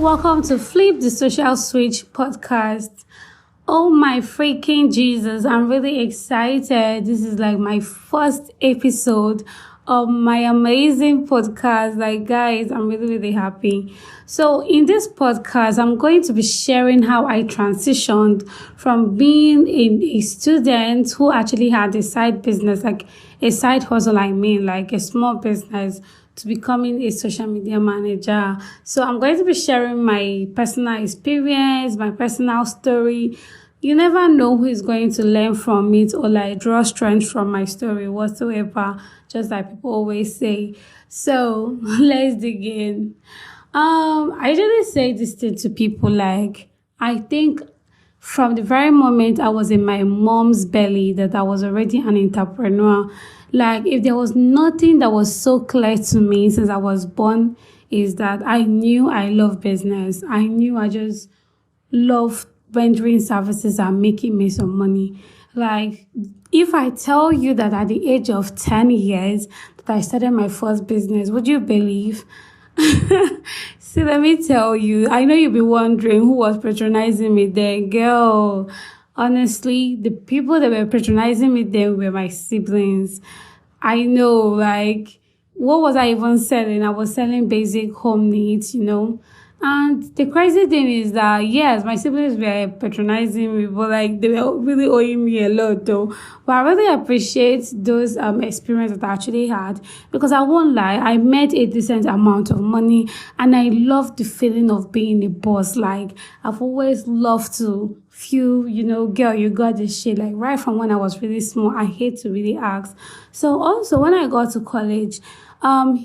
welcome to Flip the Social Switch podcast. Oh my freaking Jesus, I'm really excited. This is like my first episode of my amazing podcast. Guys, I'm really happy. So in this podcast, I'm going to be sharing how I transitioned from being a student who actually had a side business, like a side hustle, like a small business, to becoming a social media manager. So I'm going to be sharing my personal experience, my personal story. You never know who is going to learn from it or draw strength from my story whatsoever, just like people always say. So let's dig in. I usually say this thing to people, I think from the very moment I was in my mom's belly that I was already an entrepreneur. If there was nothing that was so clear to me since I was born, is that I knew I love business. I knew I just love rendering services and making me some money. If I tell you that at the age of 10 years that I started my first business, would you believe? See, let me tell you, I know you'll be wondering who was patronizing me then. Girl, honestly, the people that were patronizing me then were my siblings. I know, what was I even selling? I was selling basic home needs, And the crazy thing is that, yes, my siblings were patronizing me, but they were really owing me a lot though. But I really appreciate those experiences that I actually had, because I won't lie, I made a decent amount of money and I love the feeling of being a boss. I've always loved to feel, girl, you got this shit. Right from when I was really small, I hate to really ask. So also when I got to college,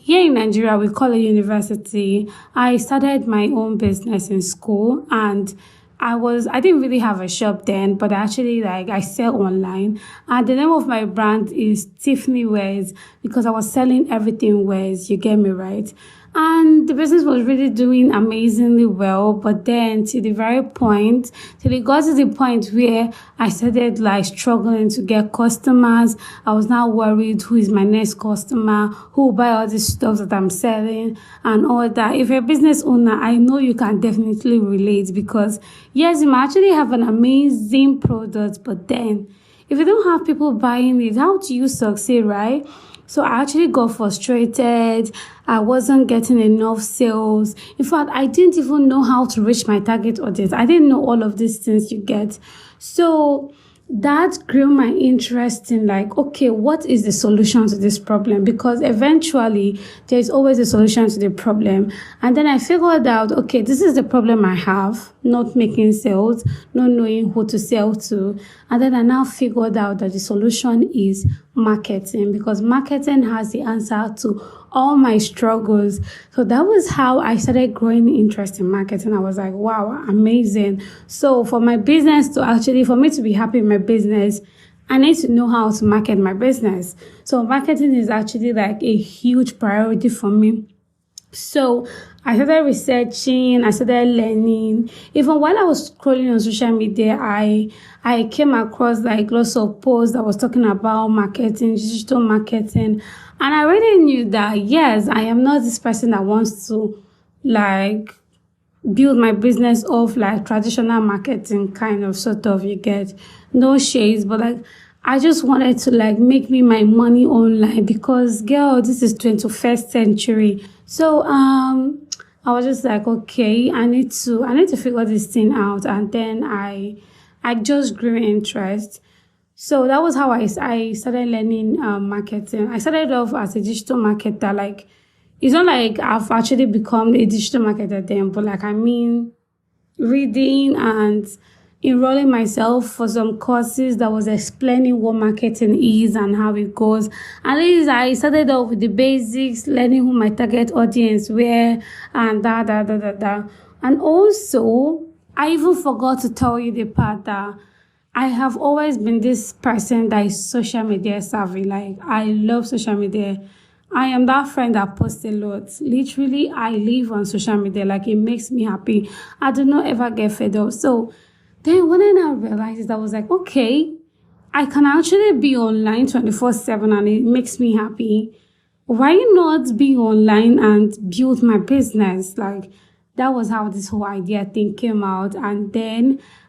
here in Nigeria, we call it university. I started my own business in school, and I didn't really have a shop then, but actually I sell online. And the name of my brand is Tiffany Wears, because I was selling everything wears, you get me right? And the business was really doing amazingly well, but then till it got to the point where I started struggling to get customers. I was now worried, who is my next customer, who will buy all this stuff that I'm selling and all that. If you're a business owner, I know you can definitely relate, because yes, you might actually have an amazing product, but then if you don't have people buying it, how do you succeed, right? So I actually got frustrated. I wasn't getting enough sales. In fact, I didn't even know how to reach my target audience. I didn't know all of these things you get. So that grew my interest in okay, what is the solution to this problem? Because eventually there's always a solution to the problem. And then I figured out, okay, this is the problem I have, not making sales, not knowing who to sell to. And then I now figured out that the solution is marketing, because marketing has the answer to all my struggles. So that was how I started growing interest in marketing. I was like, wow, amazing. So for my business for me to be happy in my business, I need to know how to market my business. So marketing is actually a huge priority for me. So I started researching, I started learning. Even while I was scrolling on social media, I came across lots of posts that was talking about marketing, digital marketing. And I really knew that, yes, I am not this person that wants to build my business off traditional marketing sort of, you get no shades, but I just wanted to make me my money online, because girl, this is 21st century. So I was just okay, I need to figure this thing out. And then I just grew interest. So that was how I started learning marketing. I started off as a digital marketer. It's not I've actually become a digital marketer then, but reading and enrolling myself for some courses that was explaining what marketing is and how it goes. At least I started off with the basics, learning who my target audience were, and And also, I even forgot to tell you the part that I have always been this person that is social media savvy. I love social media. I am that friend that posts a lot. Literally, I live on social media. It makes me happy. I do not ever get fed up. So then when I now realized it, I was okay, I can actually be online 24/7 and it makes me happy. Why not be online and build my business? that was how this whole idea thing came out. And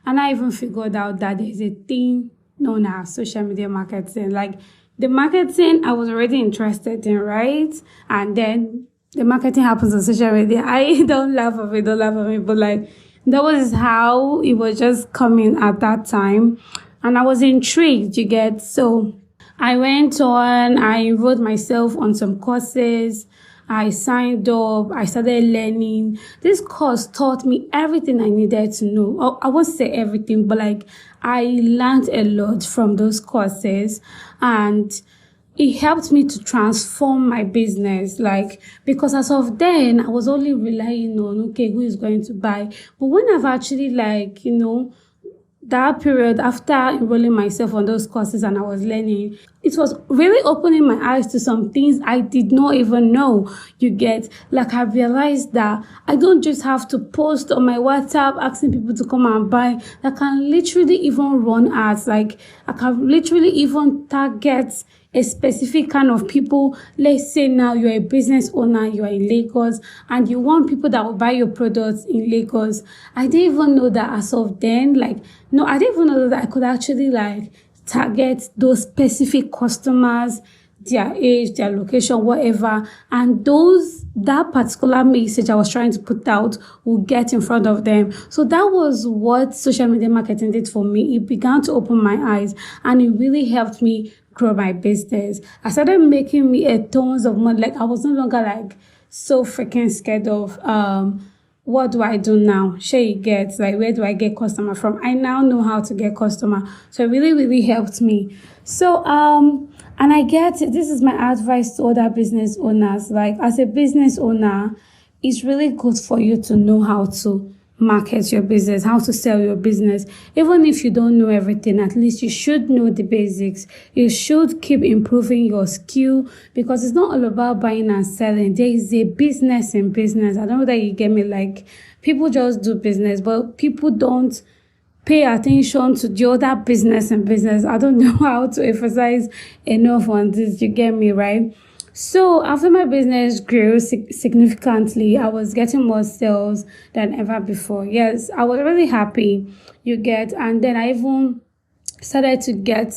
I even figured out that there's a thing known as social media marketing. Like the marketing I was already interested in, right? And then the marketing happens on social media. I don't laugh at me, but like that was how it was just coming at that time. And I was intrigued, you get. So I went on, I enrolled myself on some courses. I signed up, I started learning. This course taught me everything I needed to know. I won't say everything, but like I learned a lot from those courses, and it helped me to transform my business. Like, because as of then, I was only relying on, okay, who is going to buy? But when I've actually that period after enrolling myself on those courses and I was learning, it was really opening my eyes to some things I did not even know. You get, like I realized that I don't just have to post on my WhatsApp asking people to come and buy. I can literally even run ads. Like I can literally even target a specific kind of people. Let's say now you're a business owner, you are in Lagos, and you want people that will buy your products in Lagos. I didn't even know that as of then. I didn't even know that I could actually target those specific customers, their age, their location, whatever, and that particular message I was trying to put out will get in front of them. So that was what social media marketing did for me. It began to open my eyes, and it really helped me grow my business. I started making me a tons of money. Like I was no longer so freaking scared of what do I do now? Sure, gets where do I get customer from? I now know how to get customer. So it really, really helped me. So and I get this is my advice to other business owners. Like as a business owner, it's really good for you to know how to market your business, how to sell your business. Even if you don't know everything, at least you should know the basics. You should keep improving your skill, because it's not all about buying and selling. There is a business in business. I don't know that you get me. Like people just do business, but people don't pay attention to the other business in business. I don't know how to emphasize enough on this. You get me, right? So after my business grew significantly, I was getting more sales than ever before. Yes, I was really happy, you get. And then I even started to get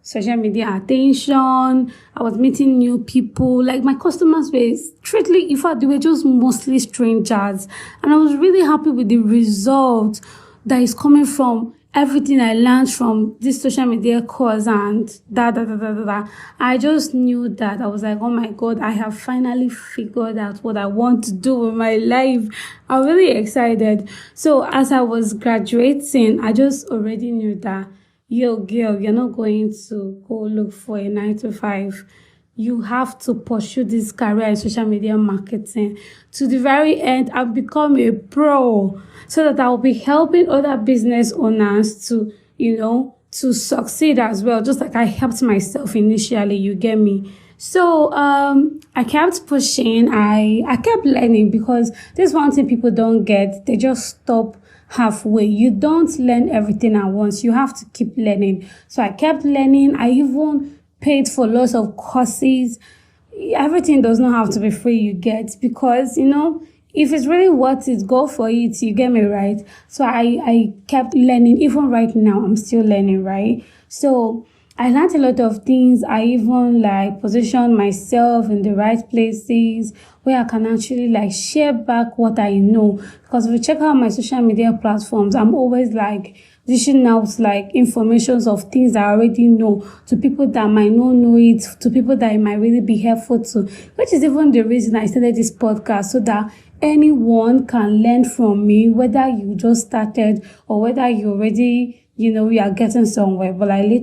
social media attention. I was meeting new people. Like my customers were strictly, in fact, they were just mostly strangers. And I was really happy with the result that is coming from everything I learned from this social media course and I just knew that I was like, oh my God, I have finally figured out what I want to do with my life. I'm really excited. So as I was graduating, I just already knew that, yo, girl, you're not going to go look for a 9 to 5. You have to pursue this career in social media marketing to the very end and become a pro, so that I'll be helping other business owners to succeed as well, just like I helped myself initially, you get me? So I kept pushing, I kept learning, because there's one thing people don't get. They just stop halfway. You don't learn everything at once. You have to keep learning. So I kept learning. I even paid for lots of courses. Everything does not have to be free, you get, because if it's really worth it, go for it, you get me, right? So I kept learning. Even right now I'm still learning, right? So I learned a lot of things. I even position myself in the right places where I can actually share back what I know. Because if you check out my social media platforms, I'm always dishing out informations of things I already know to people that might not know it, to people that it might really be helpful to, which is even the reason I started this podcast, so that anyone can learn from me, whether you just started or whether you already we are getting somewhere. But I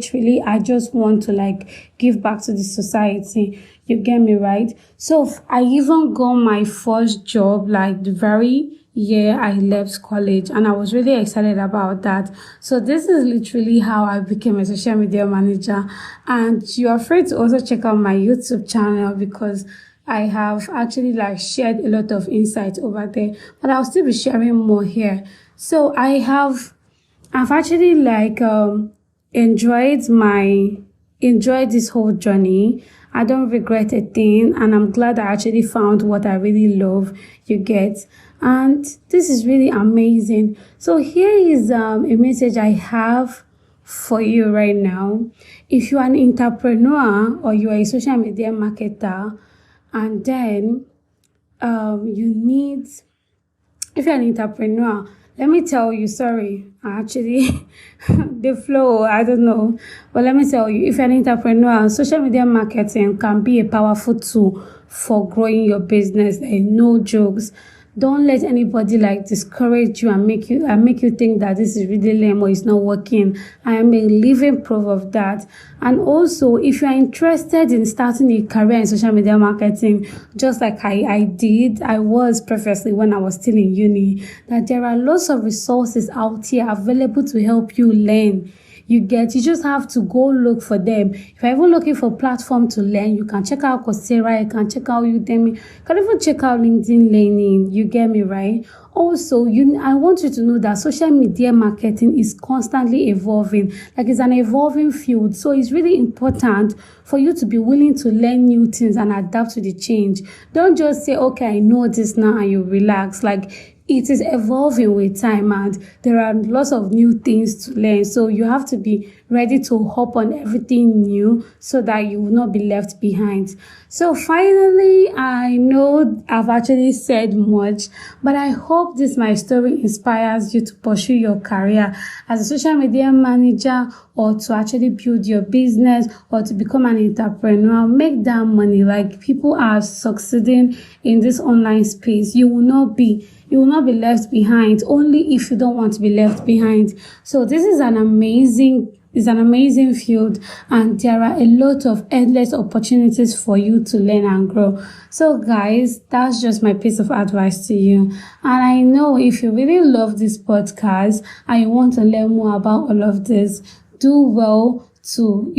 just want to give back to the society. You get me, right? So I even got my first job the very year I left college, and I was really excited about that. So this is literally how I became a social media manager. And you are free to also check out my YouTube channel, because I have actually shared a lot of insight over there, but I'll still be sharing more here. So I've actually enjoyed this whole journey. I don't regret a thing, and I'm glad I actually found what I really love. You get, and this is really amazing. So here is a message I have for you right now. If you're an entrepreneur or you are a social media marketer, and then you need, if you're an entrepreneur, let me tell you, sorry, actually, the flow, I don't know, but let me tell you, if you're an entrepreneur, social media marketing can be a powerful tool for growing your business. And no jokes. Don't let anybody discourage you and make you think that this is really lame or it's not working. I am a living proof of that. And also, if you are interested in starting a career in social media marketing, just like I was previously when I was still in uni, that there are lots of resources out here available to help you learn. You just have to go look for them. If you're even looking for a platform to learn, you can check out Coursera, you can check out Udemy, you can even check out LinkedIn Learning. You get me, right? Also, I want you to know that social media marketing is constantly evolving. It's an evolving field. So it's really important for you to be willing to learn new things and adapt to the change. Don't just say, okay, I know this now, and you relax. It is evolving with time, and there are lots of new things to learn. So you have to be ready to hop on everything new so that you will not be left behind. So finally, I know I've actually said much, but I hope this my story inspires you to pursue your career as a social media manager, or to actually build your business, or to become an entrepreneur. Make that money. People are succeeding in this online space. You will not be left behind, only if you don't want to be left behind. So this is an amazing field, and there are a lot of endless opportunities for you to learn and grow. So guys, that's just my piece of advice to you. And I know if you really love this podcast and you want to learn more about all of this, do well to,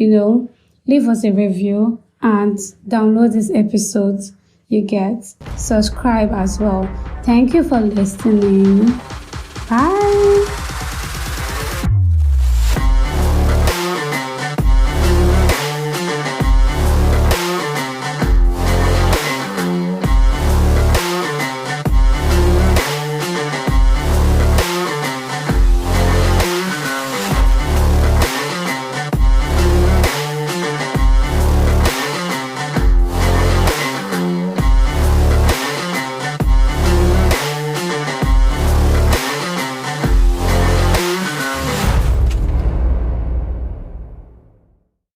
leave us a review and download this episode. You get, subscribe as well. Thank you for listening. Bye.